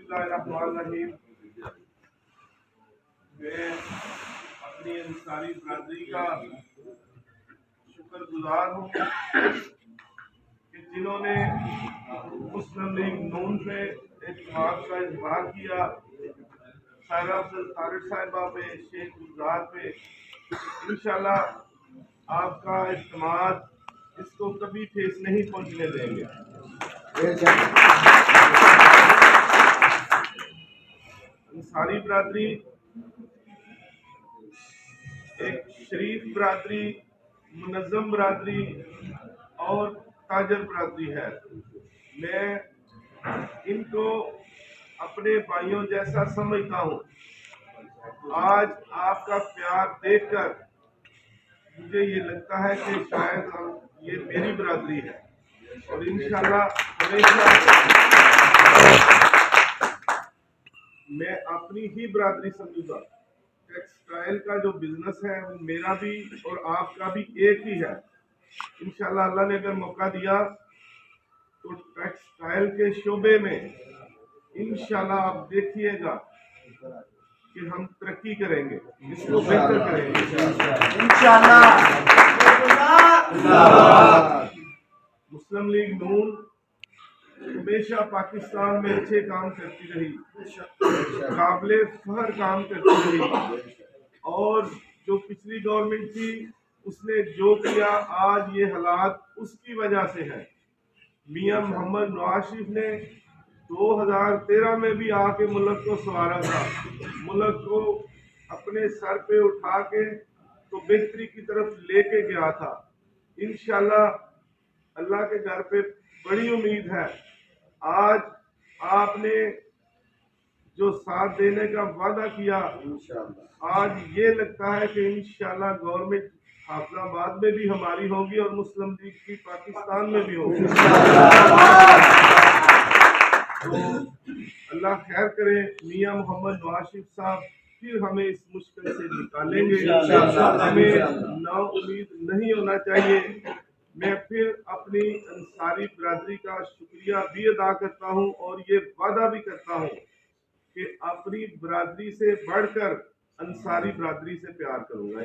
बिस्मिल्लाहिर्रहमानिर्रहीम। मैं अपनी अंसारी बरादरी का शुक्रगुजार हूँ कि जिन्होंने मुस्लिम लीग नून पे एतमाद का इजहार किया, सायरा अफजल तारिक साहिबा पे, शेख गुलजार पे। इंशाल्लाह आपका एतमाद इसको कभी ठेस नहीं पहुंचने देंगे। अंसारी बरादरी एक शरीफ बरादरी, मुनज़्ज़म बरादरी और ताजर बरादरी है। मैं इनको अपने भाइयों जैसा समझता हूँ। आज आपका प्यार देखकर मुझे ये लगता है कि शायद ये मेरी बरादरी है और इंशाल्लाह हमेशा मैं अपनी ही बरादरी समझूंगा। टेक्सटाइल का जो बिजनेस है वो मेरा भी और आपका भी एक ही है। इंशाल्लाह अल्लाह ने अगर मौका दिया तो टेक्सटाइल के शोबे में इंशाल्लाह आप देखिएगा कि हम तरक्की करेंगे, इसको बेहतर करेंगे इंशाल्लाह। मुस्लिम लीग नून हमेशा पाकिस्तान में अच्छे काम करती रही, काबिले फख्र काम करती रही, और जो पिछली गवर्नमेंट थी उसने जो किया आज ये हालात उसकी वजह से है। मियां मोहम्मद नवाज शरीफ ने 2013 में भी आके मुल्क को संवारा था, मुल्क को अपने सर पे उठा के तो बेहतरी की तरफ लेके गया था। इंशाल्लाह अल्लाह के घर पे बड़ी उम्मीद है। आज आपने जो साथ देने का वादा किया, आज ये लगता है कि इंशाल्लाह गवर्नमेंट हाफिजाबाद में भी हमारी होगी और मुस्लिम लीग की पाकिस्तान में भी होगी। तो अल्लाह खैर करे, मियां मोहम्मद नवाज शरीफ साहब फिर हमें इस मुश्किल से निकालेंगे। हमें ना उम्मीद नहीं होना चाहिए। मैं फिर अपनी अंसारी बरादरी का शुक्रिया भी अदा करता हूँ और ये वादा भी करता हूँ कि अपनी बरादरी से बढ़कर अंसारी बरादरी से प्यार करूँगा।